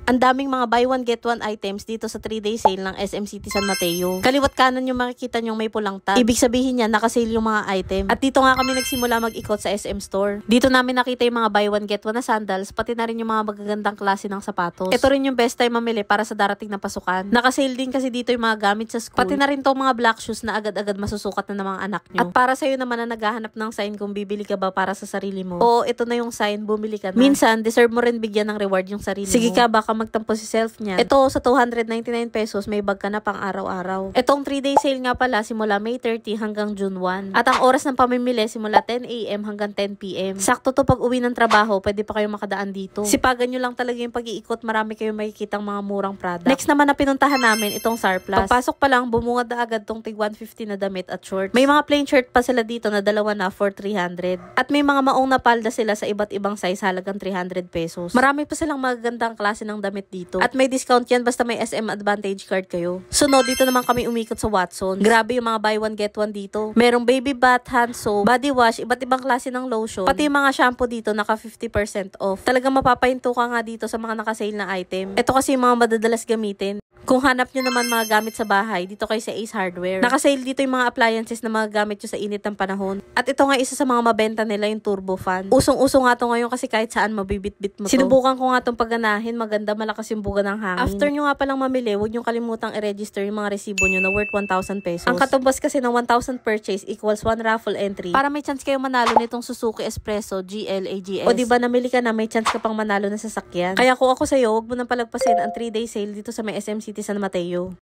Ang daming mga buy one get one items dito sa 3-day sale ng SM City San Mateo. Kaliwat kanan yung makikita nyong may pulang tag. Ibig sabihin niya naka-sale yung mga item. At dito nga kami nagsimula mag-ikot sa SM store. Dito namin nakita yung mga buy one get one na sandals, pati na rin yung mga magagandang klase ng sapatos. Ito rin yung best time mamili para sa darating na pasukan. Naka-sale din kasi dito yung mga gamit sa school. Pati na rin tong mga black shoes na agad-agad masusukat na ng mga anak nyo. At para sa'yo naman na naghahanap ng sign kung bibili ka ba para sa sarili mo. Oo, ito na yung sign, bumili ka na. Minsan, deserve mo rin bigyan ng reward yung sarili mo. Sige ka, baka magtampo si self niyan. Ito, sa 299 pesos, may bag ka na pang araw-araw. Itong 3-day sale nga pala, simula May 30 hanggang June 1. At ang oras ng pamimili, simula 10 AM hanggang 10 PM. Sakto to pag uwi ng trabaho, pwede pa kayo makadaan dito. Sipagan nyo lang talaga yung pag-iikot, marami kayong makikitang mga murang product. Next naman na pinuntahan namin, itong Sarplus. Pagpasok pa lang, bumungad na agad tong tig 150 na damit at shorts. May mga plain shirt pa sila dito na dalawa na for 300. At may mga maong na palda sila sa iba't ibang size, halagang 300 pesos. Marami pa silang magagandang klase ng damit dito. At may discount yan basta may SM Advantage card kayo. Sunod, dito naman kami umikot sa Watson. Grabe yung mga buy one get one dito. Merong baby bath, hand soap, body wash, iba't ibang klase ng lotion. Pati yung mga shampoo dito naka 50% off. Talagang mapapahinto ka nga dito sa mga naka-sale na item. Ito kasi yung mga madadalas gamitin. Kung hanap nyo naman mga gamit sa bahay, dito kayo sa Ace Hardware. Naka-sale dito yung mga appliances na mga gamit nyo sa init ng panahon. At ito nga isa sa mga mabenta nila, yung turbo fan. Usong-uso nga to ngayon kasi kahit saan mabibit-bit mo to. Sinubukan ko nga tong pagganahin, maganda, malakas yung buga ng hangin. After nyo nga palang mamili, huwag nyo kalimutang i-register yung mga resibo nyo na worth 1,000 pesos. Ang katumbas kasi ng 1,000 purchase equals 1 raffle entry. Para may chance kayo manalo nitong Suzuki Espresso GL AGS. O diba namili ka na, may chance ka pang manalo na sasakyan. Kaya kung ako sa'yo, huwag mo nang palagpasin ang 3-day sale dito sa may SM City San Mateo.